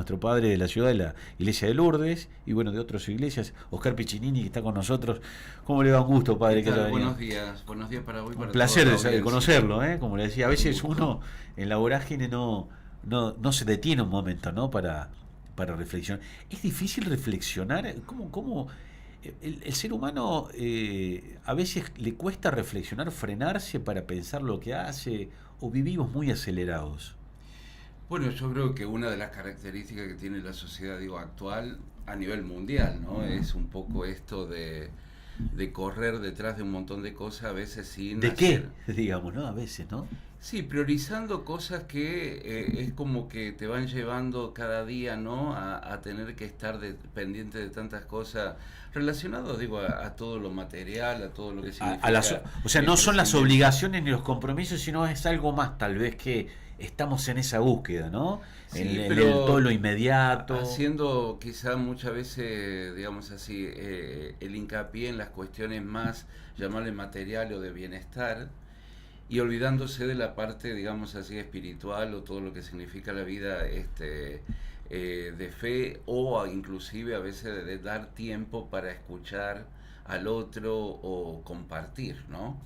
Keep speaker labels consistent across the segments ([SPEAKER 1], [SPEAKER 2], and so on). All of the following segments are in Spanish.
[SPEAKER 1] nuestro padre de la ciudad, de la iglesia de Lourdes, y bueno, de otras iglesias, Oscar Piccinini, que está con nosotros. ¿Cómo le va? Un gusto, padre, que haya venido.
[SPEAKER 2] Buenos días para hoy, para
[SPEAKER 1] Un placer
[SPEAKER 2] toda la
[SPEAKER 1] de
[SPEAKER 2] audiencia.
[SPEAKER 1] conocerlo, ¿eh? Como le decía, a veces uno en la vorágine no se detiene un momento, ¿no? Para reflexionar. ¿Es difícil reflexionar? ¿Cómo el ser humano a veces le cuesta reflexionar, frenarse para pensar lo que hace, o vivimos muy acelerados?
[SPEAKER 2] Bueno, yo creo que una de las características que tiene la sociedad, digo, actual a nivel mundial, ¿no? Es un poco esto de correr detrás de un montón de cosas, a veces sin
[SPEAKER 1] ¿De qué?
[SPEAKER 2] hacer.
[SPEAKER 1] Digamos, ¿no? A veces, ¿no?
[SPEAKER 2] Sí, priorizando cosas que es como que te van llevando cada día, ¿no? A tener que estar pendiente de tantas cosas relacionadas, digo, a todo lo material, a todo lo que significa
[SPEAKER 1] O sea,
[SPEAKER 2] el
[SPEAKER 1] no son las
[SPEAKER 2] crecimiento.
[SPEAKER 1] obligaciones ni los compromisos, sino es algo más, tal vez, que estamos en esa búsqueda, ¿no?
[SPEAKER 2] Sí,
[SPEAKER 1] Todo
[SPEAKER 2] pero
[SPEAKER 1] lo inmediato.
[SPEAKER 2] haciendo quizá muchas veces, digamos así, el hincapié en las cuestiones más, llamarle material o de bienestar, y olvidándose de la parte, digamos así, espiritual o todo lo que significa la vida de fe, o inclusive a veces de dar tiempo para escuchar al otro o compartir, ¿no?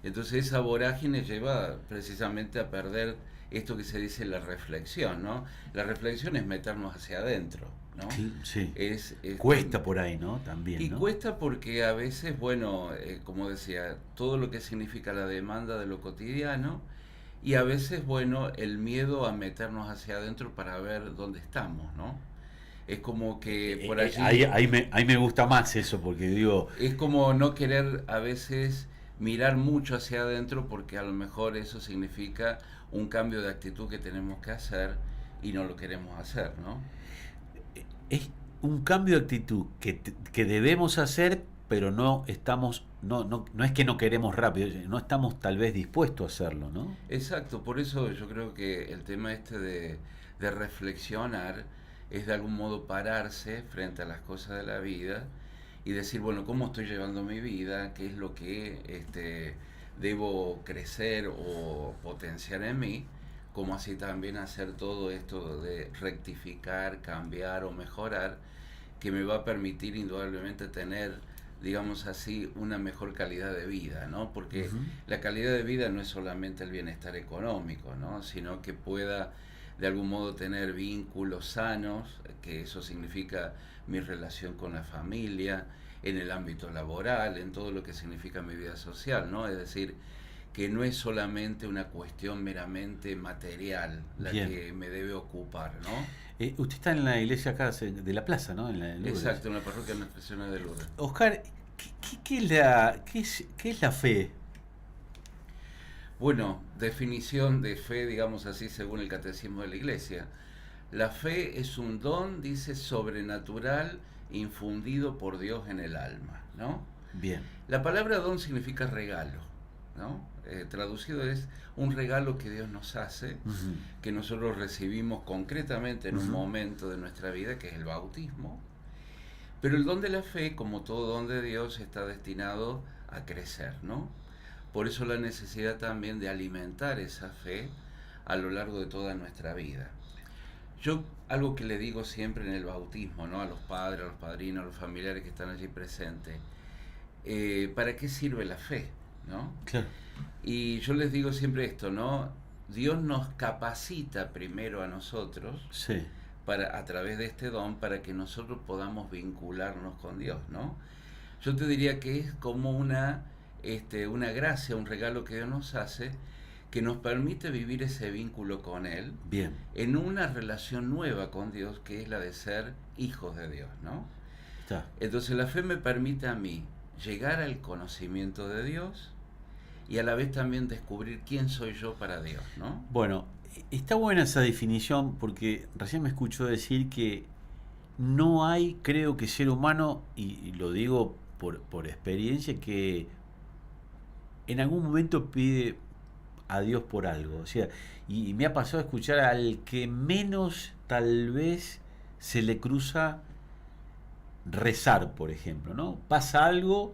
[SPEAKER 2] Entonces esa vorágine lleva precisamente a perder esto que se dice la reflexión, ¿no? La reflexión es meternos hacia adentro, ¿no?
[SPEAKER 1] Sí.
[SPEAKER 2] Es
[SPEAKER 1] Cuesta por ahí, ¿no? También,
[SPEAKER 2] y
[SPEAKER 1] ¿no?
[SPEAKER 2] cuesta porque a veces, bueno, como decía, todo lo que significa la demanda de lo cotidiano, y a veces, bueno, el miedo a meternos hacia adentro para ver dónde estamos, ¿no? Es como que por allí,
[SPEAKER 1] Ahí me gusta más eso, porque digo,
[SPEAKER 2] es como no querer a veces mirar mucho hacia adentro, porque a lo mejor eso significa un cambio de actitud que tenemos que hacer y no lo queremos hacer, ¿no?
[SPEAKER 1] es un cambio de actitud que debemos hacer, pero no estamos, no es que no queremos rápido, no estamos tal vez dispuestos a hacerlo, ¿no?
[SPEAKER 2] Exacto, por eso yo creo que el tema de reflexionar es de algún modo pararse frente a las cosas de la vida y decir, bueno, ¿cómo estoy llevando mi vida? ¿Qué es lo que debo crecer o potenciar en mí? Como así también hacer todo esto de rectificar, cambiar o mejorar, que me va a permitir indudablemente tener, digamos así, una mejor calidad de vida, ¿no? Porque
[SPEAKER 1] Ujú.
[SPEAKER 2] la calidad de vida no es solamente el bienestar económico, ¿no? Sino que pueda de algún modo tener vínculos sanos, que eso significa mi relación con la familia, en el ámbito laboral, en todo lo que significa mi vida social, ¿no? Es decir, que no es solamente una cuestión meramente material la
[SPEAKER 1] Bien.
[SPEAKER 2] que me debe ocupar, ¿no?
[SPEAKER 1] Usted está en la iglesia acá de la plaza, ¿no? En Lourdes.
[SPEAKER 2] Exacto, en la parroquia de Nuestra Señora de Lourdes.
[SPEAKER 1] Oscar, qué es la fe?
[SPEAKER 2] Bueno, definición de fe, digamos así, según el catecismo de la Iglesia. La fe es un don, dice, sobrenatural, infundido por Dios en el alma, ¿no?
[SPEAKER 1] Bien.
[SPEAKER 2] La palabra don significa regalo, ¿no? Traducido es un regalo que Dios nos hace,
[SPEAKER 1] Ujú.
[SPEAKER 2] que nosotros recibimos concretamente en un
[SPEAKER 1] Ujú.
[SPEAKER 2] momento de nuestra vida, que es el bautismo. Pero el don de la fe, como todo don de Dios, está destinado a crecer, ¿no? Por eso la necesidad también de alimentar esa fe a lo largo de toda nuestra vida. Yo algo que le digo siempre en el bautismo, ¿no? A los padres, a los padrinos, a los familiares que están allí presentes, ¿para qué sirve la fe? ¿No?
[SPEAKER 1] Claro.
[SPEAKER 2] Y yo les digo siempre esto, ¿no? Dios nos capacita primero a nosotros
[SPEAKER 1] Sí.
[SPEAKER 2] a través de este don para que nosotros podamos vincularnos con Dios, ¿no? Yo te diría que es como una gracia, un regalo que Dios nos hace, que nos permite vivir ese vínculo con Él
[SPEAKER 1] Bien.
[SPEAKER 2] en una relación nueva con Dios, que es la de ser hijos de Dios, ¿no?
[SPEAKER 1] Está.
[SPEAKER 2] Entonces la fe me permite a mí llegar al conocimiento de Dios y a la vez también descubrir quién soy yo para Dios, ¿no?
[SPEAKER 1] Bueno, está buena esa definición, porque recién me escuchó decir que no hay, creo que ser humano, y lo digo por experiencia, que en algún momento pide a Dios por algo. O sea, y me ha pasado a escuchar al que menos tal vez se le cruza rezar, por ejemplo, ¿no? Pasa algo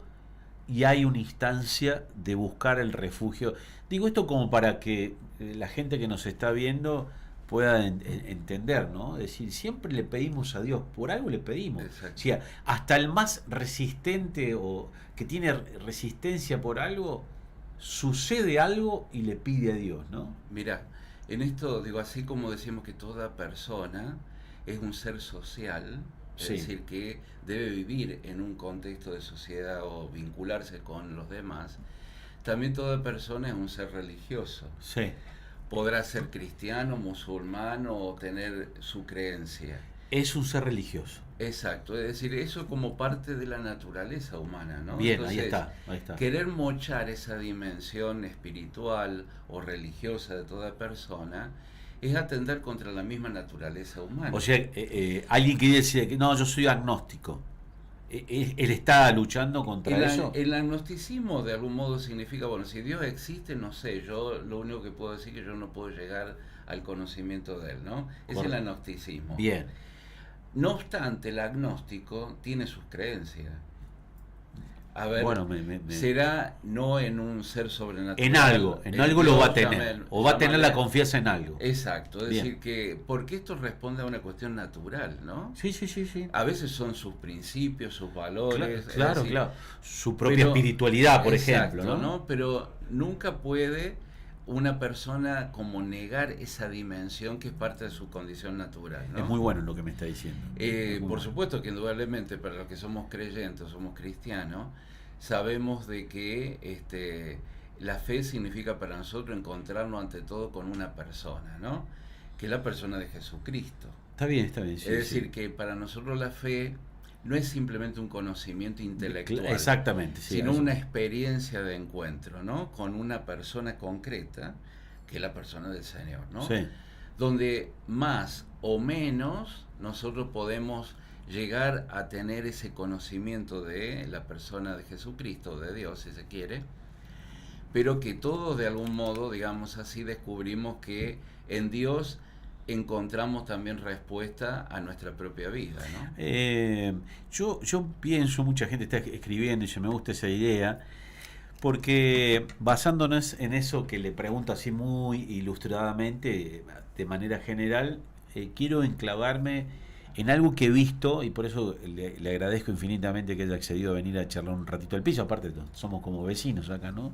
[SPEAKER 1] y hay una instancia de buscar el refugio. Digo esto como para que la gente que nos está viendo entender, ¿no? Es decir, siempre le pedimos a Dios, por algo le pedimos.
[SPEAKER 2] Exacto.
[SPEAKER 1] O sea, hasta el más resistente o que tiene resistencia por algo, sucede algo y le pide a Dios, ¿no?
[SPEAKER 2] Mira, en esto digo, así como decimos que toda persona es un ser social, es
[SPEAKER 1] Sí,
[SPEAKER 2] decir, que debe vivir en un contexto de sociedad o vincularse con los demás, también toda persona es un ser religioso.
[SPEAKER 1] sí.
[SPEAKER 2] Podrá ser cristiano, musulmán o tener su creencia.
[SPEAKER 1] Es un ser religioso.
[SPEAKER 2] Exacto, es decir, eso como parte de la naturaleza humana, ¿no?
[SPEAKER 1] Bien,
[SPEAKER 2] Entonces,
[SPEAKER 1] ahí está.
[SPEAKER 2] querer mochar esa dimensión espiritual o religiosa de toda persona es atender contra la misma naturaleza humana.
[SPEAKER 1] O sea, alguien que dice que no, yo soy agnóstico. Él está luchando contra eso.
[SPEAKER 2] El agnosticismo de algún modo significa, bueno, si Dios existe, no sé, yo lo único que puedo decir es que yo no puedo llegar al conocimiento de Él, ¿no? Es el agnosticismo.
[SPEAKER 1] Bien.
[SPEAKER 2] No obstante, el agnóstico tiene sus creencias. A ver,
[SPEAKER 1] Bueno,
[SPEAKER 2] será no en un ser sobrenatural.
[SPEAKER 1] en algo lo va a tener.
[SPEAKER 2] Dios,
[SPEAKER 1] O va a tener la
[SPEAKER 2] llámale.
[SPEAKER 1] confianza en algo.
[SPEAKER 2] Exacto, es
[SPEAKER 1] Bien.
[SPEAKER 2] decir que, porque esto responde a una cuestión natural, ¿no?
[SPEAKER 1] Sí, sí, sí, sí.
[SPEAKER 2] A veces son sus principios, sus valores. es
[SPEAKER 1] Claro,
[SPEAKER 2] decir,
[SPEAKER 1] claro. Su propia espiritualidad, por
[SPEAKER 2] exacto,
[SPEAKER 1] ejemplo, ¿no?
[SPEAKER 2] Pero nunca puede una persona como negar esa dimensión que es parte de su condición natural, ¿no?
[SPEAKER 1] Es muy bueno lo que me está diciendo. Es muy
[SPEAKER 2] Por
[SPEAKER 1] bueno.
[SPEAKER 2] supuesto que indudablemente para los que somos creyentes, somos cristianos, sabemos de que la fe significa para nosotros encontrarnos ante todo con una persona, ¿no? Que es la persona de Jesucristo.
[SPEAKER 1] Está bien, sí,
[SPEAKER 2] Es decir,
[SPEAKER 1] sí.
[SPEAKER 2] que para nosotros la fe no es simplemente un conocimiento intelectual,
[SPEAKER 1] Exactamente, sí.
[SPEAKER 2] sino
[SPEAKER 1] eso.
[SPEAKER 2] una experiencia de encuentro, ¿no? Con una persona concreta, que es la persona del Señor, ¿no?
[SPEAKER 1] Sí.
[SPEAKER 2] Donde más o menos nosotros podemos llegar a tener ese conocimiento de la persona de Jesucristo, de Dios, si se quiere, pero que todos de algún modo, digamos así, descubrimos que en Dios encontramos también respuesta a nuestra propia vida, ¿no?
[SPEAKER 1] Yo pienso, mucha gente está escribiendo y se me gusta esa idea, porque basándonos en eso que le pregunto así muy ilustradamente, de manera general, quiero enclavarme en algo que he visto y por eso le agradezco infinitamente que haya accedido a venir a charlar un ratito al piso, aparte somos como vecinos acá, ¿no?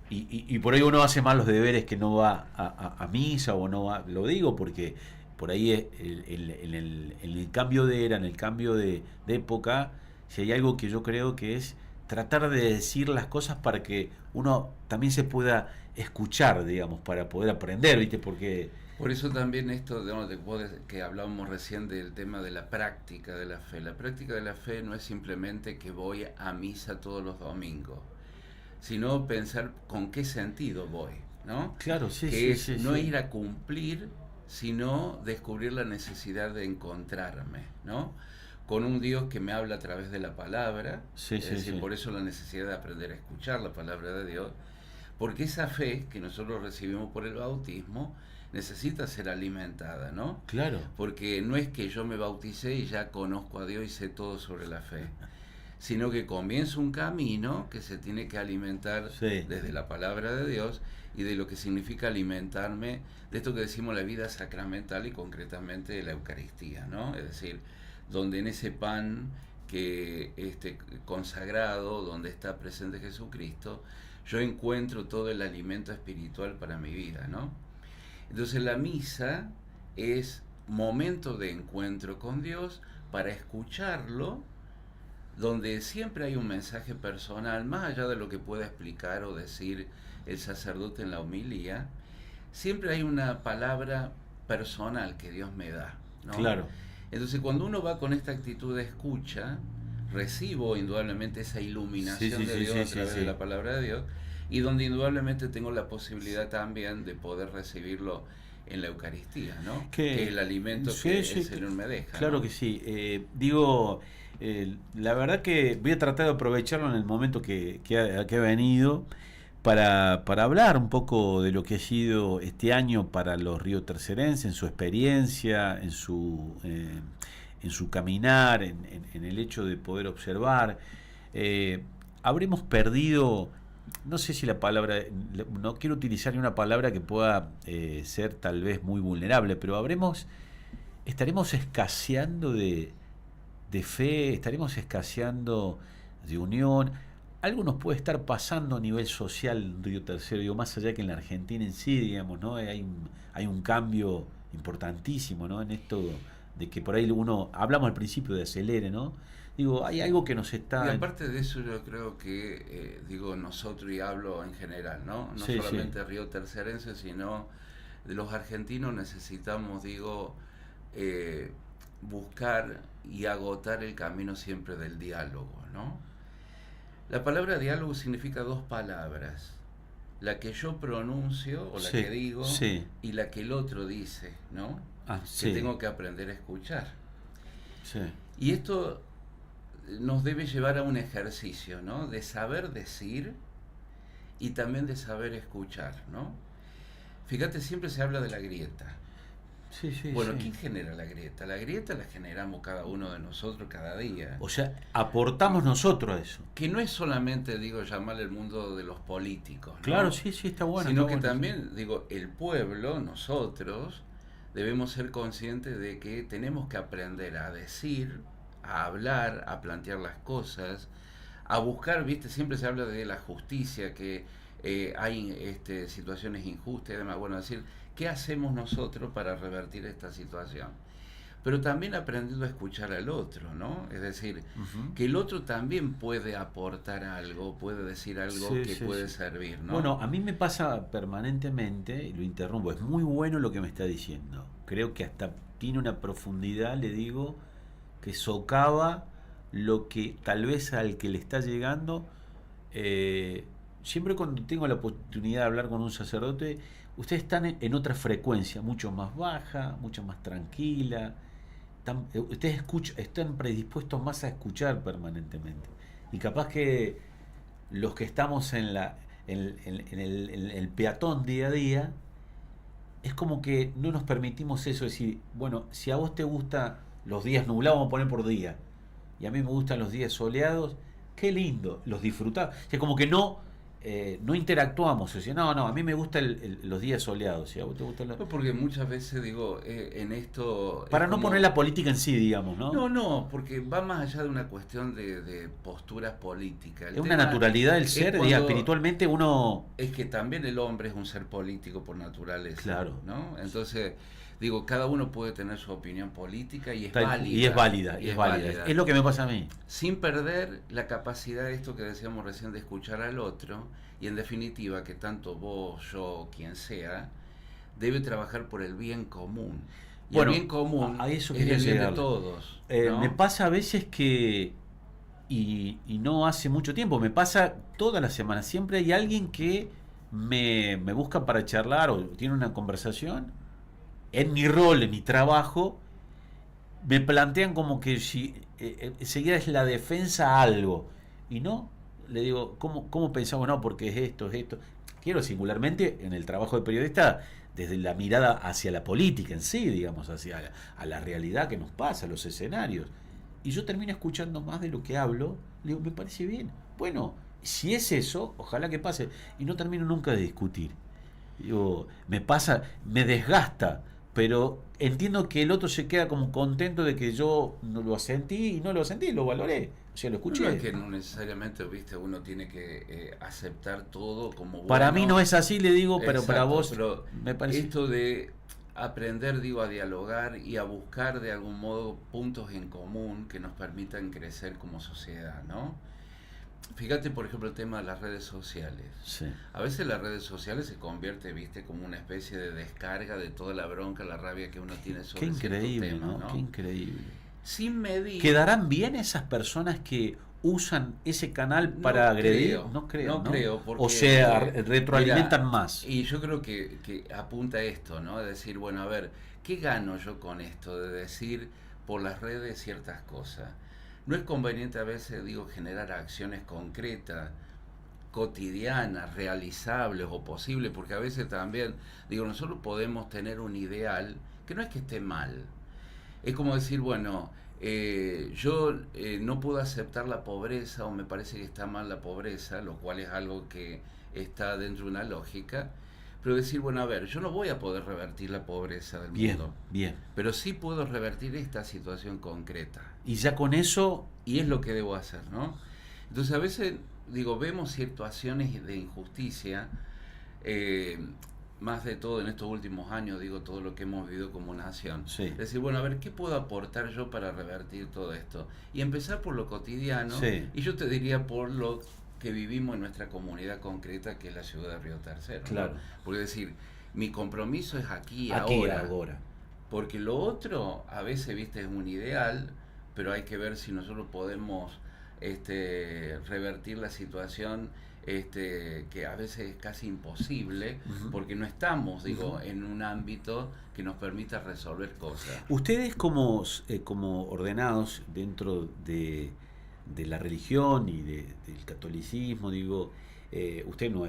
[SPEAKER 1] Y por ahí uno hace mal los deberes que no va a misa o no va, lo digo porque por ahí en el cambio de era, en el cambio de época, si hay algo que yo creo que es tratar de decir las cosas para que uno también se pueda escuchar, digamos, para poder aprender, ¿viste? Porque...
[SPEAKER 2] Por eso también esto que hablábamos recién del tema de la práctica de la fe. La práctica de la fe no es simplemente que voy a misa todos los domingos, sino pensar con qué sentido voy, ¿no?
[SPEAKER 1] Claro, sí,
[SPEAKER 2] Que
[SPEAKER 1] sí,
[SPEAKER 2] es
[SPEAKER 1] sí,
[SPEAKER 2] no
[SPEAKER 1] sí.
[SPEAKER 2] ir a cumplir, sino descubrir la necesidad de encontrarme, ¿no? Con un Dios que me habla a través de la palabra,
[SPEAKER 1] Sí,
[SPEAKER 2] es
[SPEAKER 1] sí,
[SPEAKER 2] decir,
[SPEAKER 1] sí.
[SPEAKER 2] por eso la necesidad de aprender a escuchar la palabra de Dios, porque esa fe que nosotros recibimos por el bautismo necesita ser alimentada, ¿no?
[SPEAKER 1] Claro.
[SPEAKER 2] Porque no es que yo me bauticé y ya conozco a Dios y sé todo sobre la fe, sino que comienza un camino que se tiene que alimentar
[SPEAKER 1] Sí.
[SPEAKER 2] desde la palabra de Dios y de lo que significa alimentarme de esto que decimos la vida sacramental y concretamente de la Eucaristía, ¿no? Es decir, donde en ese pan que consagrado, donde está presente Jesucristo, yo encuentro todo el alimento espiritual para mi vida, ¿no? Entonces la misa es momento de encuentro con Dios para escucharlo, donde siempre hay un mensaje personal, más allá de lo que pueda explicar o decir el sacerdote en la homilía, siempre hay una palabra personal que Dios me da, ¿no?
[SPEAKER 1] Claro.
[SPEAKER 2] Entonces cuando uno va con esta actitud de escucha, recibo indudablemente esa iluminación de Dios a través de la palabra de Dios, y donde indudablemente tengo la posibilidad también de poder recibirlo en la Eucaristía, ¿no? Que es el alimento que el Señor me deja.
[SPEAKER 1] Claro, ¿no? Que sí. La verdad que voy a tratar de aprovecharlo en el momento que ha venido para hablar un poco de lo que ha sido este año para los riotercerenses, en su experiencia, en su caminar, en el hecho de poder observar. Habremos perdido no sé si la palabra, no quiero utilizar ni una palabra que pueda ser tal vez muy vulnerable, pero estaremos escaseando de fe, estaremos escaseando de unión. Algo nos puede estar pasando a nivel social en Río Tercero, digo, más allá que en la Argentina en sí, digamos, ¿no? Hay un cambio importantísimo, ¿no? En esto de que por ahí uno, hablamos al principio de acelere, ¿no? Digo, hay
[SPEAKER 2] Sí.
[SPEAKER 1] algo que nos
[SPEAKER 2] Y
[SPEAKER 1] está...
[SPEAKER 2] aparte de eso yo creo que, digo nosotros y hablo en general, ¿no? No
[SPEAKER 1] Sí, sí,
[SPEAKER 2] solamente río tercerense, sino de los argentinos necesitamos, digo, eh, buscar y agotar el camino siempre del diálogo, ¿no? La palabra diálogo significa dos palabras, la que yo pronuncio o la que
[SPEAKER 1] sí,
[SPEAKER 2] digo
[SPEAKER 1] sí,
[SPEAKER 2] y la que el otro dice, ¿no? Que
[SPEAKER 1] sí,
[SPEAKER 2] tengo que aprender a escuchar.
[SPEAKER 1] sí,
[SPEAKER 2] Y esto nos debe llevar a un ejercicio, ¿no? De saber decir y también de saber escuchar, ¿no? Fíjate, siempre se habla de la grieta.
[SPEAKER 1] sí, sí,
[SPEAKER 2] Bueno,
[SPEAKER 1] sí.
[SPEAKER 2] ¿quién genera la grieta? La grieta la generamos cada uno de nosotros cada día.
[SPEAKER 1] O sea, aportamos nosotros a eso.
[SPEAKER 2] Que no es solamente, digo, llamarle el mundo de los políticos,
[SPEAKER 1] Claro,
[SPEAKER 2] ¿no?
[SPEAKER 1] sí, sí, está
[SPEAKER 2] Sino que
[SPEAKER 1] bueno, sí.
[SPEAKER 2] también, digo, el pueblo, nosotros, debemos ser conscientes de que tenemos que aprender a decir, a hablar, a plantear las cosas, a buscar, viste, siempre se habla de la justicia, que hay situaciones injustas y demás. Bueno, decir, ¿qué hacemos nosotros para revertir esta situación? Pero también aprendiendo a escuchar al otro, ¿no? Es decir,
[SPEAKER 1] Ujú.
[SPEAKER 2] que el otro también puede aportar algo, puede decir algo
[SPEAKER 1] Sí,
[SPEAKER 2] que
[SPEAKER 1] sí,
[SPEAKER 2] puede
[SPEAKER 1] sí.
[SPEAKER 2] servir, ¿no?
[SPEAKER 1] Bueno, a mí me pasa permanentemente, y lo interrumpo, es muy bueno lo que me está diciendo. Creo que hasta tiene una profundidad, le digo, que socava lo que tal vez al que le está llegando. eh, Siempre cuando tengo la oportunidad de hablar con un sacerdote, ustedes están en otra frecuencia, mucho más baja, mucho más tranquila. Ustedes están predispuestos más a escuchar permanentemente. Y capaz que los que estamos en el peatón día a día, es como que no nos permitimos eso, decir, bueno, si a vos te gustan los días nublados, vamos a poner por día, y a mí me gustan los días soleados, qué lindo, los disfrutamos. O sea, como que no interactuamos, o sea, no, no, a mí me gustan los días soleados, si a vos te gustan los...
[SPEAKER 2] No, porque muchas veces digo, en esto es
[SPEAKER 1] Para no poner
[SPEAKER 2] como...
[SPEAKER 1] la política en sí, digamos, ¿no?
[SPEAKER 2] No, no, porque va más allá de una cuestión de posturas políticas. El
[SPEAKER 1] Es una
[SPEAKER 2] tema
[SPEAKER 1] naturalidad del
[SPEAKER 2] es
[SPEAKER 1] ser, diga,
[SPEAKER 2] cuando
[SPEAKER 1] espiritualmente uno...
[SPEAKER 2] es que también el hombre es un ser político por naturaleza,
[SPEAKER 1] Claro.
[SPEAKER 2] ¿no? Entonces, digo, cada uno puede tener su opinión política y es
[SPEAKER 1] Y es
[SPEAKER 2] válida.
[SPEAKER 1] válida,
[SPEAKER 2] Y
[SPEAKER 1] es
[SPEAKER 2] es
[SPEAKER 1] válida.
[SPEAKER 2] válida.
[SPEAKER 1] Es lo que me pasa a mí.
[SPEAKER 2] Sin perder la capacidad de esto que decíamos recién de escuchar al otro y en definitiva que tanto vos, yo, quien sea, debe trabajar por el bien común. Y el
[SPEAKER 1] Bueno,
[SPEAKER 2] bien común
[SPEAKER 1] a eso
[SPEAKER 2] es
[SPEAKER 1] quería
[SPEAKER 2] el bien de
[SPEAKER 1] llegar.
[SPEAKER 2] todos,
[SPEAKER 1] Me
[SPEAKER 2] ¿no?
[SPEAKER 1] pasa a veces que, y no hace mucho tiempo, me pasa toda la semana, siempre hay alguien que me busca para charlar o tiene una conversación, en mi rol, en mi trabajo, me plantean como que si enseguida es la defensa a algo, y no, le digo, ¿cómo pensamos? No, porque es esto, es esto. Quiero singularmente en el trabajo de periodista desde la mirada hacia la política en sí, digamos, hacia a la realidad que nos pasa, a los escenarios. Y yo termino escuchando más de lo que hablo, le digo, me parece bien. Bueno, si es eso, ojalá que pase. Y no termino nunca de discutir. Digo, me pasa, me desgasta, pero entiendo que el otro se queda como contento de que yo no lo sentí y no lo sentí, lo valoré, o sea, lo
[SPEAKER 2] No, no es
[SPEAKER 1] escuché.
[SPEAKER 2] que no necesariamente, viste, uno tiene que aceptar todo como
[SPEAKER 1] Para mí no
[SPEAKER 2] bueno.
[SPEAKER 1] es así, le digo, pero para
[SPEAKER 2] Exacto,
[SPEAKER 1] vos
[SPEAKER 2] pero
[SPEAKER 1] me parece.
[SPEAKER 2] esto de aprender, digo, a dialogar y a buscar de algún modo puntos en común que nos permitan crecer como sociedad, ¿no? Fíjate, por ejemplo, el tema de las redes sociales.
[SPEAKER 1] Sí.
[SPEAKER 2] A veces las redes sociales se convierte, viste, como una especie de descarga de toda la bronca, la rabia que uno tiene
[SPEAKER 1] Qué
[SPEAKER 2] sobre ciertos
[SPEAKER 1] increíble,
[SPEAKER 2] temas,
[SPEAKER 1] ¿no? Qué
[SPEAKER 2] ¿no?
[SPEAKER 1] increíble.
[SPEAKER 2] Sin medir,
[SPEAKER 1] ¿Quedarán bien esas personas que usan ese canal para
[SPEAKER 2] no
[SPEAKER 1] agredir?
[SPEAKER 2] creo,
[SPEAKER 1] No creo,
[SPEAKER 2] no
[SPEAKER 1] ¿no?
[SPEAKER 2] creo,
[SPEAKER 1] O sea,
[SPEAKER 2] porque,
[SPEAKER 1] retroalimentan
[SPEAKER 2] mira,
[SPEAKER 1] más.
[SPEAKER 2] y yo creo que apunta a esto, ¿no? Es decir, bueno, a ver, ¿qué gano yo con esto de decir por las redes ciertas cosas? No es conveniente a veces, digo, generar acciones concretas, cotidianas, realizables o posibles, porque a veces también, digo, nosotros podemos tener un ideal que no es que esté mal, es como decir, bueno, Yo no puedo aceptar la pobreza, o me parece que está mal la pobreza, lo cual es algo que está dentro de una lógica, pero decir, bueno, a ver, yo no voy a poder revertir la pobreza del
[SPEAKER 1] Bien,
[SPEAKER 2] mundo,
[SPEAKER 1] bien.
[SPEAKER 2] pero sí puedo revertir esta situación concreta.
[SPEAKER 1] Y ya con eso,
[SPEAKER 2] Y es lo que debo hacer, ¿no? Entonces a veces, digo, vemos situaciones de injusticia, eh, más de todo en estos últimos años, digo, todo lo que hemos vivido como nación.
[SPEAKER 1] sí,
[SPEAKER 2] Es decir, bueno, a ver, ¿qué puedo aportar yo para revertir todo esto? Y empezar por lo cotidiano,
[SPEAKER 1] sí,
[SPEAKER 2] y yo te diría por lo que vivimos en nuestra comunidad concreta, que es la ciudad de Río Tercero, ¿no?
[SPEAKER 1] claro.
[SPEAKER 2] Porque decir, mi compromiso es aquí y
[SPEAKER 1] Aquí,
[SPEAKER 2] ahora,
[SPEAKER 1] ahora.
[SPEAKER 2] porque lo otro, a veces, viste, es un ideal, pero hay que ver si nosotros podemos revertir la situación, que a veces es casi imposible,
[SPEAKER 1] Ujú,
[SPEAKER 2] porque no estamos, digo,
[SPEAKER 1] ujú.
[SPEAKER 2] en un ámbito que nos permita resolver cosas.
[SPEAKER 1] Ustedes como ordenados dentro de la religión y del catolicismo, digo, usted no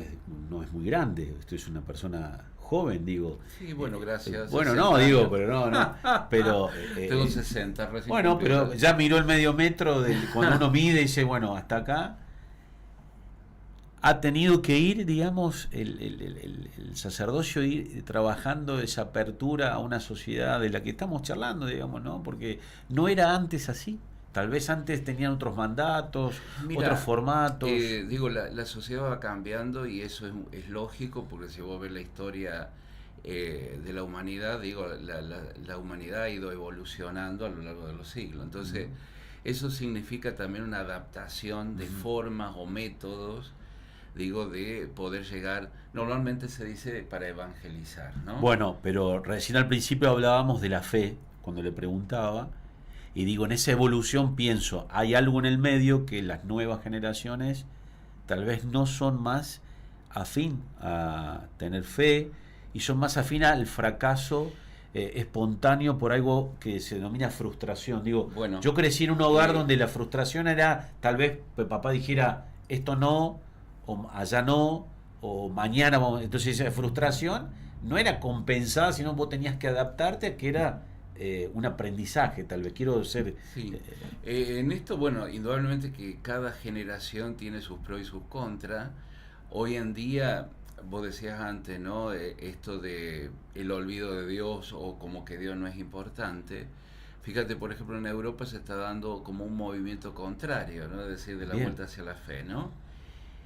[SPEAKER 1] es muy grande, usted es una persona joven, digo.
[SPEAKER 2] Sí, bueno, gracias.
[SPEAKER 1] Bueno,
[SPEAKER 2] 60
[SPEAKER 1] no, digo,
[SPEAKER 2] años.
[SPEAKER 1] pero no. Pero,
[SPEAKER 2] Tengo 60, recién
[SPEAKER 1] bueno,
[SPEAKER 2] cumplí
[SPEAKER 1] pero
[SPEAKER 2] los-
[SPEAKER 1] ya miró el medio metro cuando uno mide y dice, bueno, hasta acá. Ha tenido que ir, digamos, el sacerdocio ir trabajando esa apertura a una sociedad de la que estamos charlando, digamos, ¿no? Porque no era antes así. Tal vez antes tenían otros mandatos, otros
[SPEAKER 2] Mira,
[SPEAKER 1] formatos.
[SPEAKER 2] digo, la sociedad va cambiando y eso es lógico, porque si vos ves la historia de la humanidad, digo, la humanidad ha ido evolucionando a lo largo de los siglos. Entonces,
[SPEAKER 1] Ujú,
[SPEAKER 2] eso significa también una adaptación de
[SPEAKER 1] ujú.
[SPEAKER 2] formas o métodos, digo, de poder llegar, normalmente se dice para evangelizar, ¿no?
[SPEAKER 1] Bueno, pero recién al principio hablábamos de la fe, cuando le preguntaba, y digo, en esa evolución pienso, hay algo en el medio que las nuevas generaciones tal vez no son más afín a tener fe y son más afín al fracaso espontáneo por algo que se denomina frustración. Digo,
[SPEAKER 2] Bueno,
[SPEAKER 1] yo crecí en un hogar
[SPEAKER 2] eh,
[SPEAKER 1] donde la frustración era tal vez papá dijera esto no, o allá no, o mañana vamos. Entonces esa frustración no era compensada, sino vos tenías que adaptarte a que era un aprendizaje, tal vez. Quiero ser.
[SPEAKER 2] sí. En esto, bueno, indudablemente que cada generación tiene sus pros y sus contras. Hoy en día, vos decías antes, ¿no? Esto de el olvido de Dios, o como que Dios no es importante. Fíjate, por ejemplo, en Europa se está dando como un movimiento contrario, ¿no? Es decir, de la
[SPEAKER 1] Bien.
[SPEAKER 2] vuelta hacia la fe, ¿no?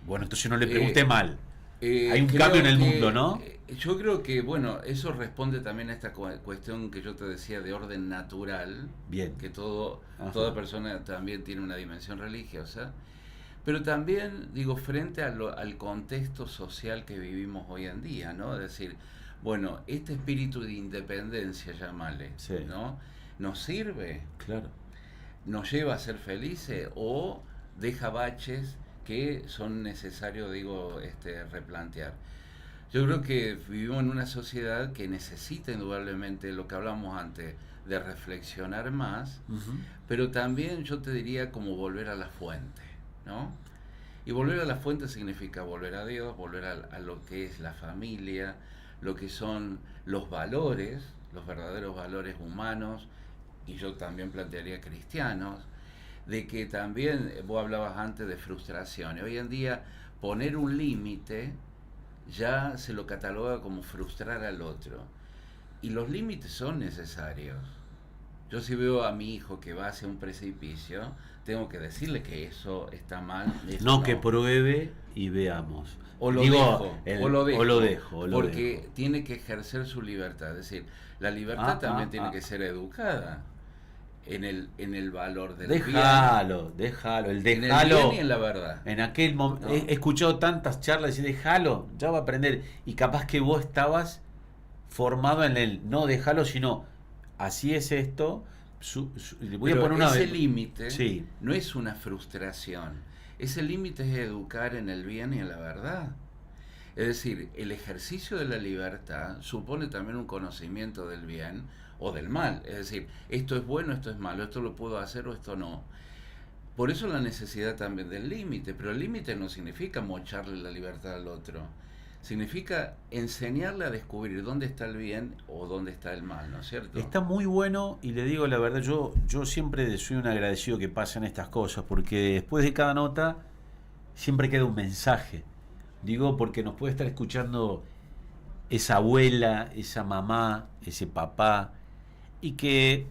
[SPEAKER 1] Bueno, entonces no le pregunté
[SPEAKER 2] Eh,
[SPEAKER 1] mal. Hay un cambio en
[SPEAKER 2] Creo
[SPEAKER 1] el mundo,
[SPEAKER 2] que,
[SPEAKER 1] ¿no?
[SPEAKER 2] yo creo que, bueno, eso responde también a esta cuestión que yo te decía de orden natural,
[SPEAKER 1] Bien.
[SPEAKER 2] que toda
[SPEAKER 1] Ajá.
[SPEAKER 2] persona también tiene una dimensión religiosa, pero también, digo, frente al contexto social que vivimos hoy en día, ¿no? Es decir, bueno, este espíritu de independencia, llámale,
[SPEAKER 1] Sí,
[SPEAKER 2] ¿no? ¿Nos sirve?
[SPEAKER 1] claro.
[SPEAKER 2] ¿Nos lleva a ser felices o deja baches que son necesarios, digo, replantear? Yo creo que vivimos en una sociedad que necesita indudablemente lo que hablamos antes, de reflexionar más,
[SPEAKER 1] Ujú.
[SPEAKER 2] pero también yo te diría como volver a la fuente, ¿no? Y volver a la fuente significa volver a Dios, volver a lo que es la familia, lo que son los valores, los verdaderos valores humanos, y yo también plantearía cristianos, de que también vos hablabas antes de frustraciones. Hoy en día poner un límite ya se lo cataloga como frustrar al otro. Y los límites son necesarios. Yo si veo a mi hijo que va hacia un precipicio, tengo que decirle que eso está mal, eso
[SPEAKER 1] No que
[SPEAKER 2] no.
[SPEAKER 1] pruebe y veamos.
[SPEAKER 2] O lo
[SPEAKER 1] Digo,
[SPEAKER 2] dejo, o lo dejo,
[SPEAKER 1] o lo dejo, o lo
[SPEAKER 2] porque
[SPEAKER 1] dejo.
[SPEAKER 2] tiene que ejercer su libertad. Es decir, la libertad también tiene que ser educada en el valor del bien,
[SPEAKER 1] Déjalo, el
[SPEAKER 2] en el bien y
[SPEAKER 1] déjalo.
[SPEAKER 2] en la verdad,
[SPEAKER 1] En aquel momento
[SPEAKER 2] ¿no?
[SPEAKER 1] he escuchado tantas charlas y déjalo, ya va a aprender. Y capaz que vos estabas formado en el no déjalo, sino así es esto. Le voy a
[SPEAKER 2] Pero
[SPEAKER 1] poner una
[SPEAKER 2] ese
[SPEAKER 1] vez.
[SPEAKER 2] límite
[SPEAKER 1] Sí,
[SPEAKER 2] no es una frustración. Ese límite es educar en el bien y en la verdad. Es decir, el ejercicio de la libertad supone también un conocimiento del bien o del mal. Es decir, esto es bueno, esto es malo, esto lo puedo hacer o esto no. Por eso la necesidad también del límite, pero el límite no significa mocharle la libertad al otro, significa enseñarle a descubrir dónde está el bien o dónde está el mal, ¿no es cierto?
[SPEAKER 1] Está muy bueno y le digo la verdad, yo siempre soy un agradecido que pasen estas cosas, porque después de cada nota siempre queda un mensaje. Digo, porque nos puede estar escuchando esa abuela, esa mamá, ese papá, y que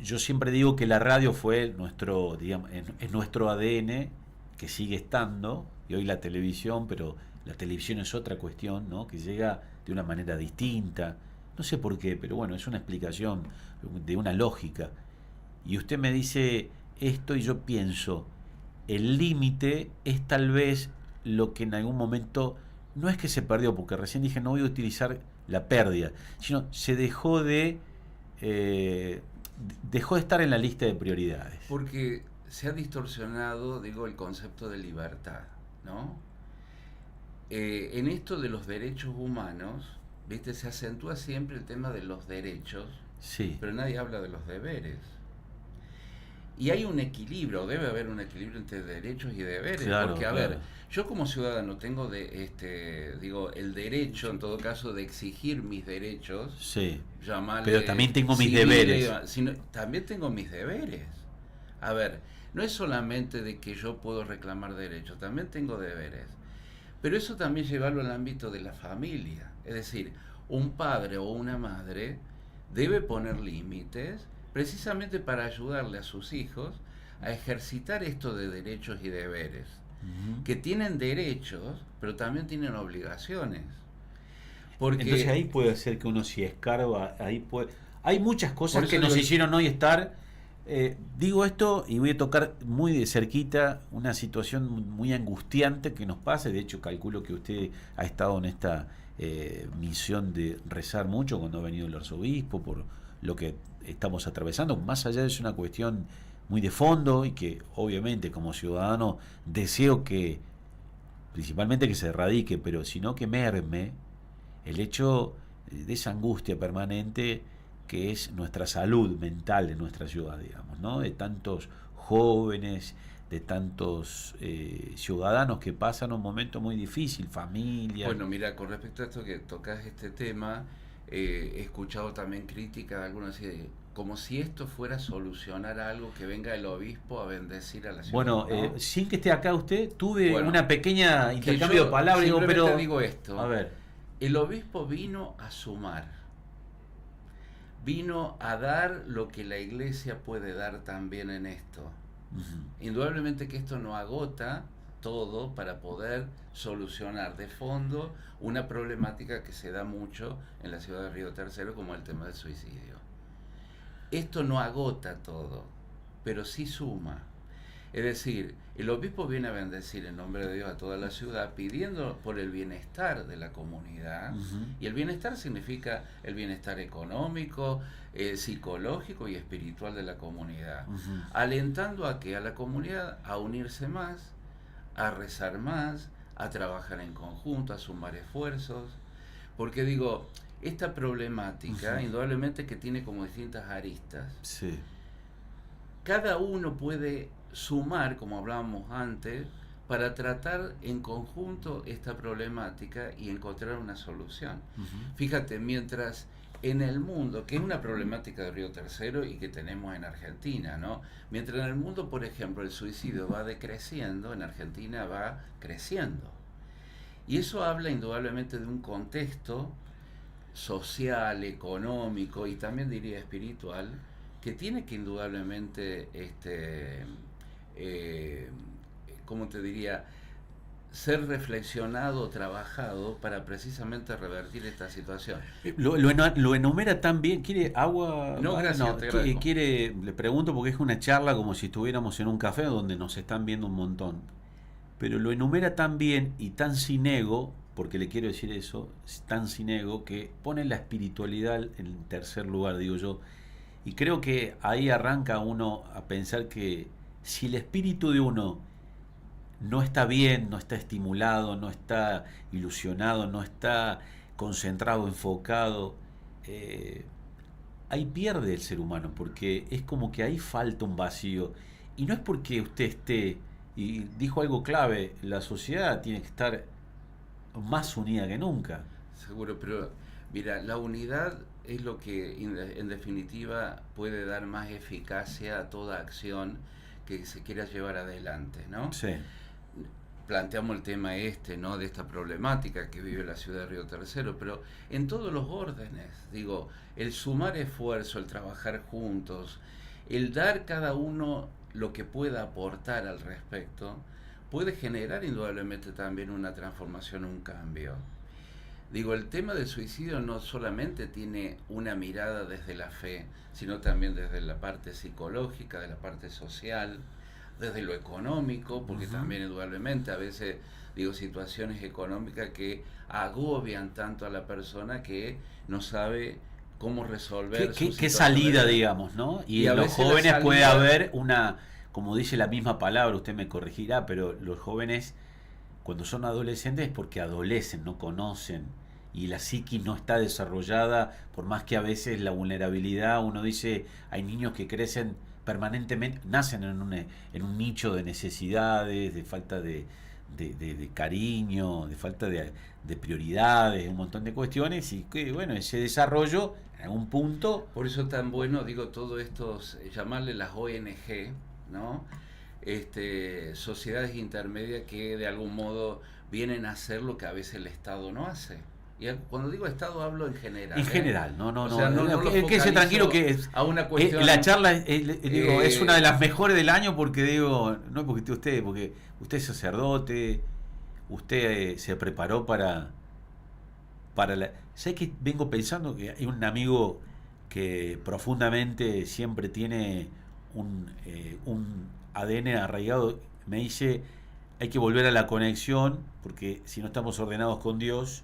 [SPEAKER 1] yo siempre digo que la radio fue nuestro, digamos, es nuestro ADN, que sigue estando, y hoy la televisión, pero la televisión es otra cuestión, ¿no? Que llega de una manera distinta, no sé por qué, pero bueno, es una explicación de una lógica. Y usted me dice esto y yo pienso, el límite es tal vez lo que en algún momento no es que se perdió, porque recién dije no voy a utilizar la pérdida, sino se eh, dejó de estar en la lista de prioridades.
[SPEAKER 2] Porque se ha distorsionado, digo, el concepto de libertad, ¿no? En esto de los derechos humanos, ¿viste? Se acentúa siempre el tema de los derechos,
[SPEAKER 1] Sí,
[SPEAKER 2] pero nadie habla de los deberes. Y hay un equilibrio, debe haber un equilibrio entre derechos y deberes,
[SPEAKER 1] claro,
[SPEAKER 2] porque a
[SPEAKER 1] claro.
[SPEAKER 2] ver, yo como ciudadano tengo digo, el derecho en todo caso de exigir mis derechos,
[SPEAKER 1] Sí, pero
[SPEAKER 2] llamarle
[SPEAKER 1] también tengo mis
[SPEAKER 2] civiles,
[SPEAKER 1] deberes.
[SPEAKER 2] también tengo mis deberes. A ver, no es solamente de que yo puedo reclamar derechos, también tengo deberes. Pero eso también llevarlo al ámbito de la familia. Es decir, un padre o una madre debe poner límites precisamente para ayudarle a sus hijos a ejercitar esto de derechos y deberes.
[SPEAKER 1] Ujú.
[SPEAKER 2] Que tienen derechos, pero también tienen obligaciones.
[SPEAKER 1] Entonces
[SPEAKER 2] Porque,
[SPEAKER 1] ahí puede ser que uno si escarba, ahí puede... Hay muchas
[SPEAKER 2] por
[SPEAKER 1] cosas
[SPEAKER 2] eso
[SPEAKER 1] que nos
[SPEAKER 2] digo,
[SPEAKER 1] hicieron hoy estar. Digo esto y voy a tocar muy de cerquita una situación muy angustiante que nos pasa. De hecho, calculo que usted ha estado en esta misión de rezar mucho cuando ha venido el arzobispo por lo que estamos atravesando. Más allá de es una cuestión muy de fondo y que obviamente como ciudadano deseo que principalmente que se erradique, pero sino que merme el hecho de esa angustia permanente que es nuestra salud mental de nuestra ciudad, digamos, ¿no? De tantos jóvenes, de tantos ciudadanos que pasan un momento muy difícil, familias.
[SPEAKER 2] bueno, mira, con respecto a esto que tocas este tema, he escuchado también críticas, algunas así, como si esto fuera a solucionar algo, que venga el obispo a bendecir a la ciudad,
[SPEAKER 1] Bueno,
[SPEAKER 2] ¿no?
[SPEAKER 1] sin que esté acá usted, tuve
[SPEAKER 2] Bueno,
[SPEAKER 1] una pequeña
[SPEAKER 2] que
[SPEAKER 1] intercambio de
[SPEAKER 2] yo
[SPEAKER 1] palabras, digo,
[SPEAKER 2] simplemente
[SPEAKER 1] pero,
[SPEAKER 2] digo
[SPEAKER 1] a
[SPEAKER 2] esto,
[SPEAKER 1] ver,
[SPEAKER 2] el obispo vino a sumar, vino a dar lo que la iglesia puede dar también en esto.
[SPEAKER 1] ujú,
[SPEAKER 2] Indudablemente que esto no agota todo para poder solucionar de fondo una problemática que se da mucho en la ciudad de Río Tercero, como el tema del suicidio. Esto no agota todo, pero sí suma. Es decir, el obispo viene a bendecir en nombre de Dios a toda la ciudad, pidiendo por el bienestar de la comunidad.
[SPEAKER 1] ujú,
[SPEAKER 2] Y el bienestar significa el bienestar económico, psicológico y espiritual de la comunidad.
[SPEAKER 1] ujú.
[SPEAKER 2] Alentando a que a la comunidad a unirse más, a rezar más, a trabajar en conjunto, a sumar esfuerzos. Porque digo, esta problemática,
[SPEAKER 1] Ujú.
[SPEAKER 2] indudablemente que tiene como distintas aristas.
[SPEAKER 1] Sí.
[SPEAKER 2] Cada uno puede sumar, como hablábamos antes, para tratar en conjunto esta problemática y encontrar una solución.
[SPEAKER 1] Ujú.
[SPEAKER 2] Fíjate, mientras en el mundo, que es una problemática de Río Tercero y que tenemos en Argentina, ¿no? Mientras en el mundo, por ejemplo, el suicidio va decreciendo, en Argentina va creciendo. Y eso habla indudablemente de un contexto social, económico y también diría espiritual, que tiene que indudablemente, eh, ¿cómo te diría?, ser reflexionado, trabajado para precisamente revertir esta situación.
[SPEAKER 1] Lo enumera tan bien. ¿Quiere agua?
[SPEAKER 2] No,
[SPEAKER 1] Vale,
[SPEAKER 2] gracias,
[SPEAKER 1] no.
[SPEAKER 2] te agradezco.
[SPEAKER 1] Le pregunto porque es una charla como si estuviéramos en un café donde nos están viendo un montón. Pero lo enumera tan bien y tan sin ego, porque le quiero decir eso, tan sin ego, que pone la espiritualidad en tercer lugar, digo yo. Y creo que ahí arranca uno a pensar que si el espíritu de uno no está bien, no está estimulado, no está ilusionado, no está concentrado, enfocado, eh, ahí pierde el ser humano, porque es como que ahí falta un vacío. Y no es porque usted esté, y dijo algo clave, la sociedad tiene que estar más unida que nunca.
[SPEAKER 2] Seguro, pero mira, la unidad es lo que en definitiva puede dar más eficacia a toda acción que se quiera llevar adelante, ¿no?
[SPEAKER 1] Sí.
[SPEAKER 2] Planteamos el tema ¿no? De esta problemática que vive la ciudad de Río Tercero, pero en todos los órdenes, digo, el sumar esfuerzo, el trabajar juntos, el dar cada uno lo que pueda aportar al respecto, puede generar indudablemente también una transformación, un cambio. Digo, el tema del suicidio no solamente tiene una mirada desde la fe, sino también desde la parte psicológica, de la parte social, desde lo económico, porque también indudablemente a veces, digo, situaciones económicas que agobian tanto a la persona que no sabe cómo resolver
[SPEAKER 1] ¿Qué salida, digamos, ¿no? Y en los jóvenes puede haber una, como dice la misma palabra, usted me corregirá, pero los jóvenes cuando son adolescentes es porque adolecen, no conocen, y la psiquis no está desarrollada, por más que a veces la vulnerabilidad, uno dice, hay niños que crecen permanentemente, nacen en un nicho de necesidades, de falta de cariño, de falta de prioridades, un montón de cuestiones, y que bueno, ese desarrollo en algún punto...
[SPEAKER 2] Por eso tan bueno, digo, todo esto, llamarle las ONG, ¿no? Sociedades intermedias que de algún modo vienen a hacer lo que a veces el Estado no hace. Y cuando digo Estado hablo en general.
[SPEAKER 1] En general, no.
[SPEAKER 2] O sea, no
[SPEAKER 1] quédese tranquilo que
[SPEAKER 2] a una cuestión,
[SPEAKER 1] la charla es una de las mejores del año porque digo, no porque porque usted es sacerdote, usted se preparó para la... ¿Sabes qué? Vengo pensando que hay un amigo que profundamente siempre tiene un ADN arraigado, me dice, hay que volver a la conexión, porque si no estamos ordenados con Dios,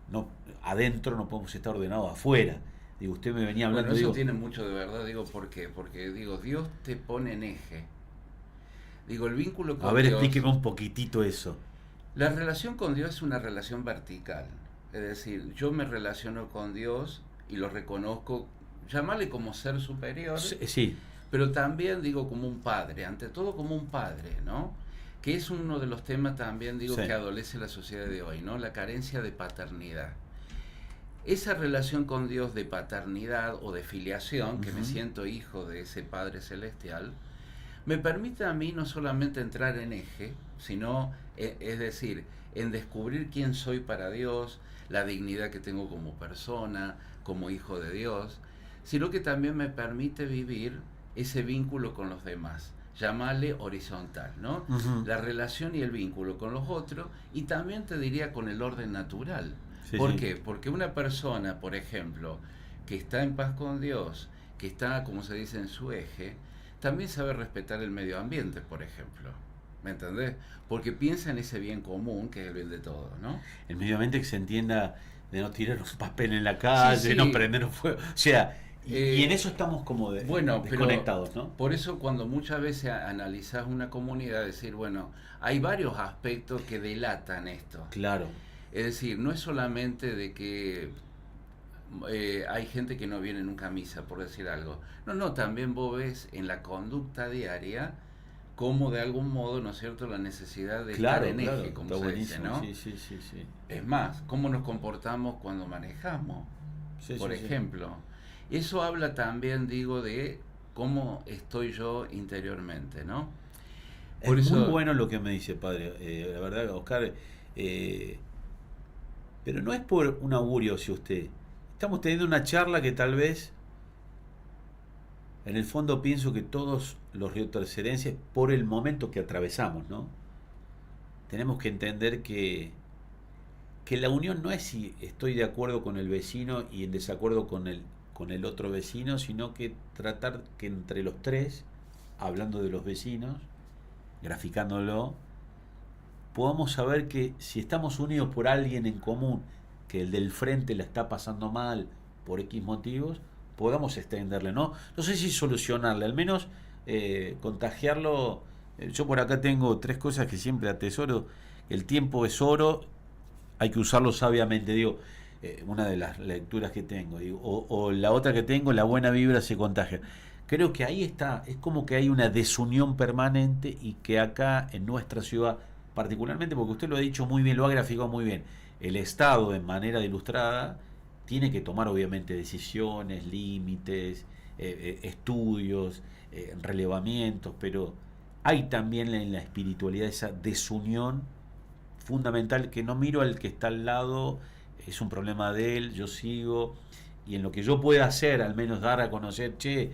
[SPEAKER 1] no, adentro no podemos estar ordenados afuera. Digo, usted me venía hablando...
[SPEAKER 2] Bueno, eso tiene mucho de verdad, digo, ¿por qué? Porque, digo, Dios te pone en eje. Digo, el vínculo con Dios...
[SPEAKER 1] A ver, explíqueme un poquitito eso.
[SPEAKER 2] La relación con Dios es una relación vertical. Es decir, yo me relaciono con Dios y lo reconozco, llamarle como ser superior,
[SPEAKER 1] sí,
[SPEAKER 2] pero también digo como un padre, ante todo como un padre, ¿no? Que es uno de los temas también, digo, que adolece la sociedad de hoy, ¿no? La carencia de paternidad. Esa relación con Dios de paternidad o de filiación, que me siento hijo de ese Padre Celestial, me permite a mí no solamente entrar en eje, sino, es decir, en descubrir quién soy para Dios, la dignidad que tengo como persona, como hijo de Dios, sino que también me permite vivir ese vínculo con los demás, llamarle horizontal, ¿no? La relación y el vínculo con los otros, y también te diría con el orden natural. ¿Por qué? Porque una persona, por ejemplo, que está en paz con Dios, que está, como se dice, en su eje, también sabe respetar el medio ambiente, por ejemplo. ¿Me entendés? Porque piensa en ese bien común, que es el bien de todos, ¿no?
[SPEAKER 1] El medio ambiente, que se entienda, de no tirar un papel en la calle, no prender un fuego. O sea, y en eso estamos como desconectados, ¿no?
[SPEAKER 2] Por eso cuando muchas veces analizás una comunidad, decir, bueno, hay varios aspectos que delatan esto.
[SPEAKER 1] Claro.
[SPEAKER 2] Es decir, no es solamente de que hay gente que no viene nunca a misa, por decir algo. No, también vos ves en la conducta diaria cómo de algún modo, ¿no es cierto?, la necesidad de estar en eje, como se dice, ¿no?
[SPEAKER 1] Sí.
[SPEAKER 2] Es más, cómo nos comportamos cuando manejamos, por ejemplo. Eso habla también, digo, de cómo estoy yo interiormente, ¿no?
[SPEAKER 1] Por eso, muy bueno lo que me dice, padre. La verdad, Oscar, pero no es por un augurio hacia usted. Estamos teniendo una charla que tal vez, en el fondo pienso que todos los riotercerenses, por el momento que atravesamos, ¿no? Tenemos que entender que la unión no es si estoy de acuerdo con el vecino y en desacuerdo con el otro vecino, sino que tratar que entre los tres, hablando de los vecinos, graficándolo, podamos saber que si estamos unidos por alguien en común, que el del frente la está pasando mal por X motivos, podamos extenderle, ¿no? No sé si solucionarle, al menos contagiarlo. Yo por acá tengo 3 cosas que siempre atesoro. El tiempo es oro, hay que usarlo sabiamente, digo, una de las lecturas que tengo, digo, o la otra que tengo, la buena vibra se contagia. Creo que ahí está, es como que hay una desunión permanente y que acá en nuestra ciudad particularmente porque usted lo ha dicho muy bien, lo ha graficado muy bien, el Estado en manera de ilustrada tiene que tomar obviamente decisiones, límites, estudios, relevamientos, pero hay también en la espiritualidad esa desunión fundamental que no miro al que está al lado, es un problema de él, yo sigo, y en lo que yo pueda hacer, al menos dar a conocer, che,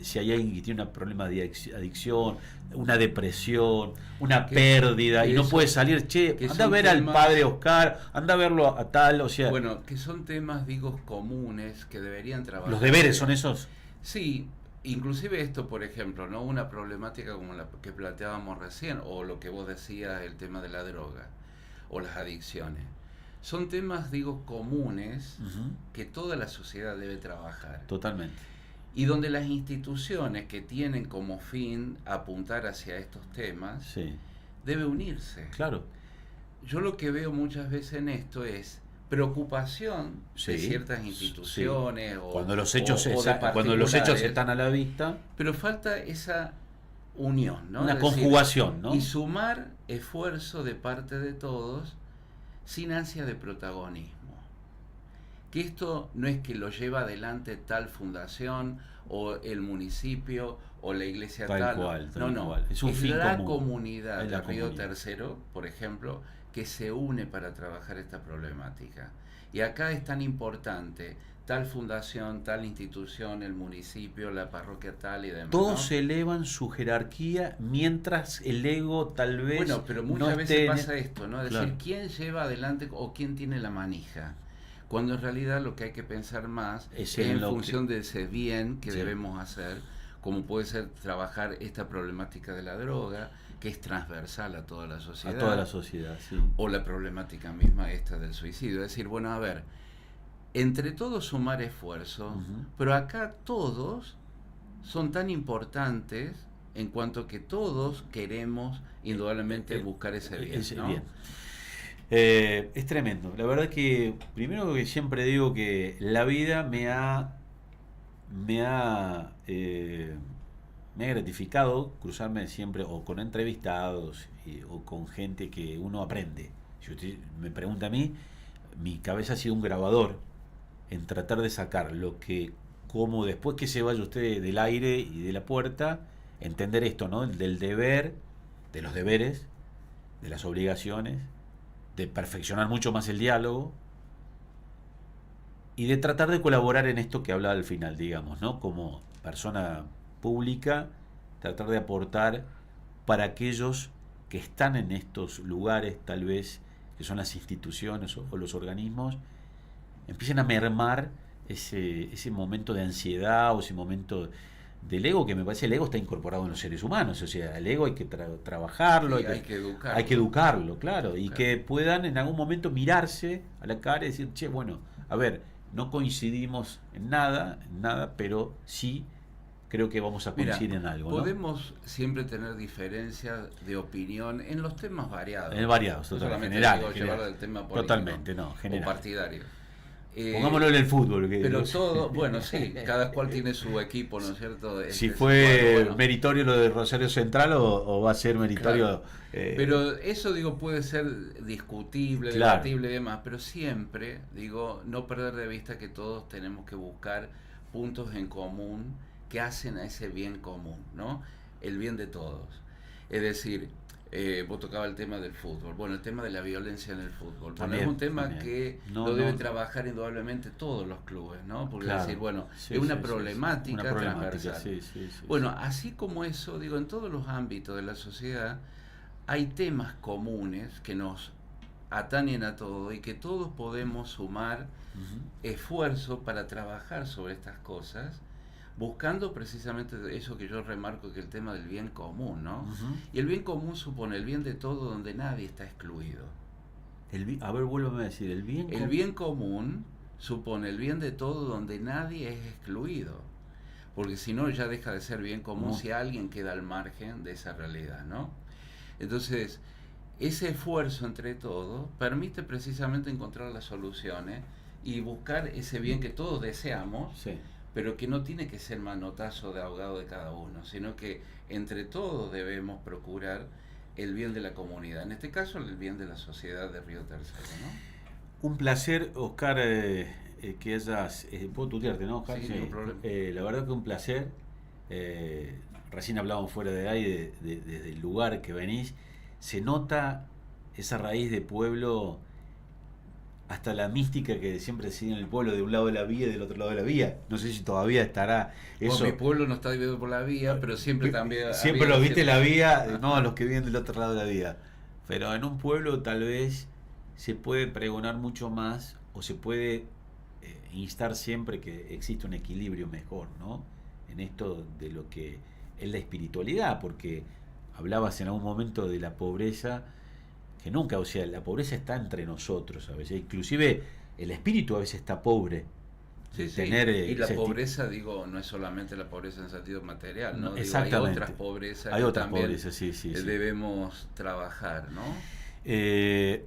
[SPEAKER 1] si hay alguien que tiene un problema de adicción, una depresión, una pérdida, y no puede salir, che, anda a ver al padre Oscar, anda a verlo a tal, o sea...
[SPEAKER 2] Bueno, que son temas, digo, comunes que deberían trabajar.
[SPEAKER 1] ¿Los deberes son esos?
[SPEAKER 2] Sí, inclusive esto, por ejemplo, ¿no? Una problemática como la que planteábamos recién, o lo que vos decías, el tema de la droga, o las adicciones. Son temas, digo, comunes que toda la sociedad debe trabajar.
[SPEAKER 1] Totalmente.
[SPEAKER 2] Y donde las instituciones que tienen como fin apuntar hacia estos temas,
[SPEAKER 1] sí,
[SPEAKER 2] debe unirse.
[SPEAKER 1] Claro.
[SPEAKER 2] Yo lo que veo muchas veces en esto es preocupación de ciertas instituciones
[SPEAKER 1] sí. Cuando los hechos cuando los hechos están a la vista,
[SPEAKER 2] pero falta esa unión, ¿no?
[SPEAKER 1] Una conjugación, ¿no?
[SPEAKER 2] Y sumar esfuerzo de parte de todos sin ansia de protagonismo. Que esto no es que lo lleva adelante tal fundación o el municipio o la iglesia tal. No.
[SPEAKER 1] Es un fin
[SPEAKER 2] la
[SPEAKER 1] común.
[SPEAKER 2] Comunidad de Río Tercero, por ejemplo, que se une para trabajar esta problemática. Y acá es tan importante tal fundación, tal institución, el municipio, la parroquia tal y demás.
[SPEAKER 1] Todos elevan su jerarquía mientras el ego tal vez...
[SPEAKER 2] Bueno, pero muchas veces pasa esto, ¿no? Es decir, ¿quién lleva adelante o quién tiene la manija? Cuando en realidad lo que hay que pensar más es en función de ese bien que debemos hacer, como puede ser trabajar esta problemática de la droga, que es transversal a toda la sociedad.
[SPEAKER 1] A toda la sociedad, sí.
[SPEAKER 2] O la problemática misma esta del suicidio. Es decir, bueno, a ver, entre todos sumar esfuerzo, pero acá todos son tan importantes en cuanto que todos queremos indudablemente buscar ese bien. ¿No?
[SPEAKER 1] Bien. Es tremendo. La verdad que primero que siempre digo que la vida me ha gratificado cruzarme siempre o con entrevistados o con gente que uno aprende. Si usted me pregunta a mí, mi cabeza ha sido un grabador en tratar de sacar lo que, como después que se vaya usted del aire y de la puerta, entender esto, ¿no? Del deber, de los deberes, de las obligaciones, de perfeccionar mucho más el diálogo y de tratar de colaborar en esto que hablaba al final, digamos, ¿no? Como persona pública, tratar de aportar para aquellos que están en estos lugares, tal vez, que son las instituciones o los organismos, empiecen a mermar ese momento de ansiedad o ese momento del ego, que me parece el ego está incorporado en los seres humanos, o sea, el ego hay que trabajarlo,
[SPEAKER 2] hay que educarlo.
[SPEAKER 1] Hay que educarlo, claro, y que puedan en algún momento mirarse a la cara y decir, che, bueno, a ver, no coincidimos en nada, pero sí creo que vamos a coincidir en algo.
[SPEAKER 2] Podemos siempre tener diferencias de opinión en los temas variados.
[SPEAKER 1] Variados,
[SPEAKER 2] totalmente.
[SPEAKER 1] General,
[SPEAKER 2] llevarlo del tema político,
[SPEAKER 1] totalmente, no, general.
[SPEAKER 2] O partidario.
[SPEAKER 1] Pongámoslo en el fútbol.
[SPEAKER 2] Pero todo, bueno, sí, cada cual tiene su equipo, ¿no es cierto?
[SPEAKER 1] Si fue meritorio lo de Rosario Central o va a ser meritorio...
[SPEAKER 2] Claro. Pero eso, digo, puede ser discutible, debatible y demás, pero siempre, digo, no perder de vista que todos tenemos que buscar puntos en común que hacen a ese bien común, ¿no? El bien de todos. Es decir, vos tocabas el tema del fútbol. Bueno, el tema de la violencia en el fútbol. También, es un tema que lo deben trabajar indudablemente todos los clubes, ¿no? Porque decir, bueno, es una problemática transversal.
[SPEAKER 1] Sí,
[SPEAKER 2] bueno, así como eso, digo, en todos los ámbitos de la sociedad hay temas comunes que nos atañen a todo y que todos podemos sumar esfuerzo para trabajar sobre estas cosas, buscando precisamente eso que yo remarco, que el tema del bien común, ¿no? Y el bien común supone el bien de todo donde nadie está excluido.
[SPEAKER 1] A ver, vuélveme a decir, el bien común.
[SPEAKER 2] El bien común supone el bien de todo donde nadie es excluido. Porque si no ya deja de ser bien común si alguien queda al margen de esa realidad, ¿no? Entonces, ese esfuerzo entre todos permite precisamente encontrar las soluciones y buscar ese bien que todos deseamos, pero que no tiene que ser manotazo de ahogado de cada uno, sino que entre todos debemos procurar el bien de la comunidad, en este caso el bien de la sociedad de Río Tercero, ¿no?
[SPEAKER 1] Un placer, Oscar, que hayas... puedo tutearte, ¿no, Oscar?
[SPEAKER 2] Sí, ningún problema.
[SPEAKER 1] La verdad que un placer. Recién hablábamos fuera de aire desde el lugar que venís. Se nota esa raíz de pueblo, hasta la mística que siempre se en el pueblo, de un lado de la vía y del otro lado de la vía. No sé si todavía estará eso.
[SPEAKER 2] Bueno, mi pueblo no está dividido por la vía, pero siempre también...
[SPEAKER 1] Siempre lo viste la vía, no a los que viven del otro lado de la vía. Pero en un pueblo tal vez se puede pregonar mucho más, o se puede instar siempre que existe un equilibrio mejor, ¿no? En esto de lo que es la espiritualidad, porque hablabas en algún momento de la pobreza, que nunca, o sea, la pobreza está entre nosotros a veces, inclusive el espíritu a veces está pobre.
[SPEAKER 2] Sí, sí.
[SPEAKER 1] Tener,
[SPEAKER 2] y la pobreza, digo, no es solamente la pobreza en sentido material, ¿no? Digo,
[SPEAKER 1] Exactamente.
[SPEAKER 2] hay otras pobrezas
[SPEAKER 1] Hay
[SPEAKER 2] que
[SPEAKER 1] otras
[SPEAKER 2] también
[SPEAKER 1] pobrezas, sí.
[SPEAKER 2] debemos trabajar, ¿no?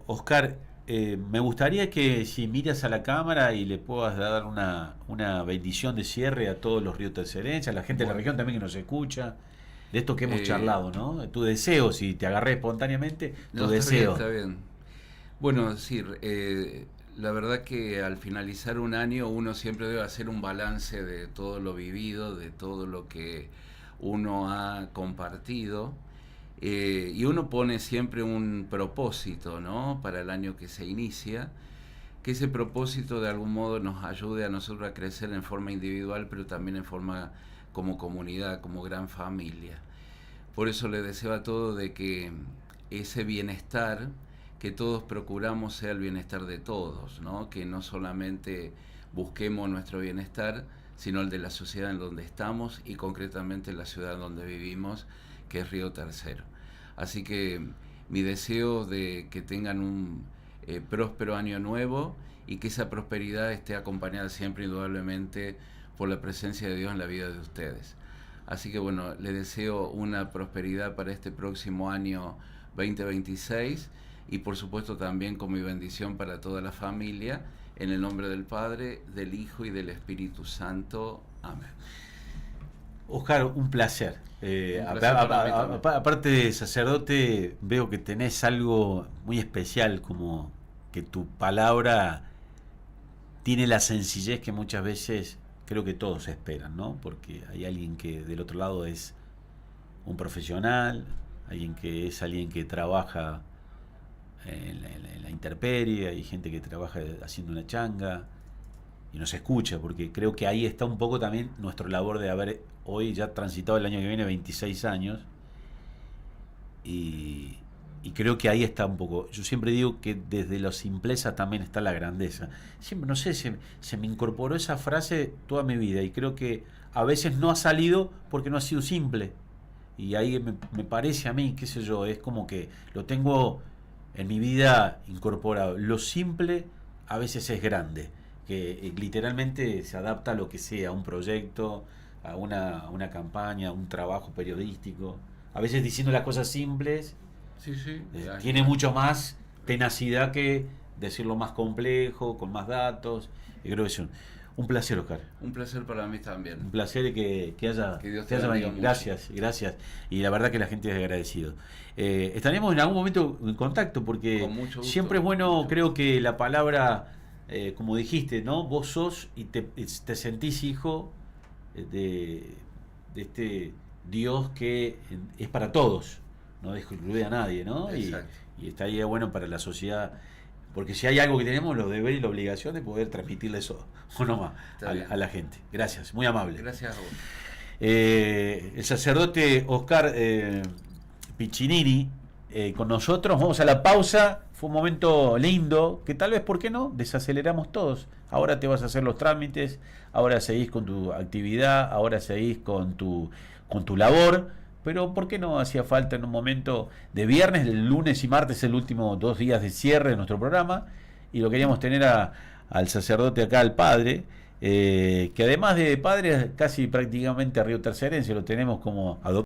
[SPEAKER 1] Oscar, me gustaría que si miras a la cámara y le puedas dar una bendición de cierre a todos los riotercerenses, a la gente de la región también que nos escucha, de esto que hemos charlado, ¿no? Tu deseo, si te agarré espontáneamente, tu deseo.
[SPEAKER 2] Está bien. Bueno, sí, la verdad que al finalizar un año uno siempre debe hacer un balance de todo lo vivido, de todo lo que uno ha compartido, y uno pone siempre un propósito, ¿no? Para el año que se inicia, que ese propósito de algún modo nos ayude a nosotros a crecer en forma individual, pero también en forma como comunidad, como gran familia. Por eso le deseo a todos de que ese bienestar que todos procuramos sea el bienestar de todos, ¿no? Que no solamente busquemos nuestro bienestar, sino el de la sociedad en donde estamos y concretamente la ciudad donde vivimos, que es Río Tercero. Así que mi deseo de que tengan un próspero año nuevo y que esa prosperidad esté acompañada siempre indudablemente por la presencia de Dios en la vida de ustedes. Así que bueno, les deseo una prosperidad para este próximo año 2026 y por supuesto también con mi bendición para toda la familia, en el nombre del Padre, del Hijo y del Espíritu Santo. Amén.
[SPEAKER 1] Oscar, un placer. Aparte de sacerdote, veo que tenés algo muy especial, como que tu palabra tiene la sencillez que muchas veces creo que todos esperan, ¿no? Porque hay alguien que del otro lado es un profesional, alguien que trabaja en la intemperie, hay gente que trabaja haciendo una changa y nos escucha, porque creo que ahí está un poco también nuestra labor de haber hoy ya transitado el año que viene 26 años y creo que ahí está un poco. Yo siempre digo que desde la simpleza también está la grandeza. Siempre, no sé, se me incorporó esa frase toda mi vida y creo que a veces no ha salido porque no ha sido simple. Y ahí me parece a mí, qué sé yo, es como que lo tengo en mi vida incorporado. Lo simple a veces es grande, que literalmente se adapta a lo que sea, a un proyecto, a una campaña, a un trabajo periodístico. A veces diciendo las cosas simples,
[SPEAKER 2] sí,
[SPEAKER 1] tiene mucho más tenacidad que decirlo más complejo, con más datos. Y creo que es un placer, Oscar.
[SPEAKER 2] Un placer para mí también.
[SPEAKER 1] Un placer que haya venido. Gracias. Y la verdad que la gente es agradecido. Estaremos en algún momento en contacto, porque siempre es bueno, creo que la palabra, como dijiste, ¿no? Vos sos y te sentís hijo de este Dios que es para todos, no excluye a nadie, ¿no? Y estaría bueno para la sociedad, porque si hay algo que tenemos, los deberes y la obligación de poder transmitirle eso o no más a la gente. Gracias, muy amable.
[SPEAKER 2] Gracias a vos.
[SPEAKER 1] El sacerdote Oscar Piccinini con nosotros. Vamos a la pausa. Fue un momento lindo que tal vez, ¿por qué no? Desaceleramos todos. Ahora te vas a hacer los trámites, ahora seguís con tu actividad, ahora seguís con tu labor. Pero ¿por qué no hacía falta en un momento de viernes, el lunes y martes, el último 2 días de cierre de nuestro programa? Y lo queríamos tener al sacerdote acá, al padre, que además de padre, casi prácticamente a Río Tercerense, lo tenemos como adoptado.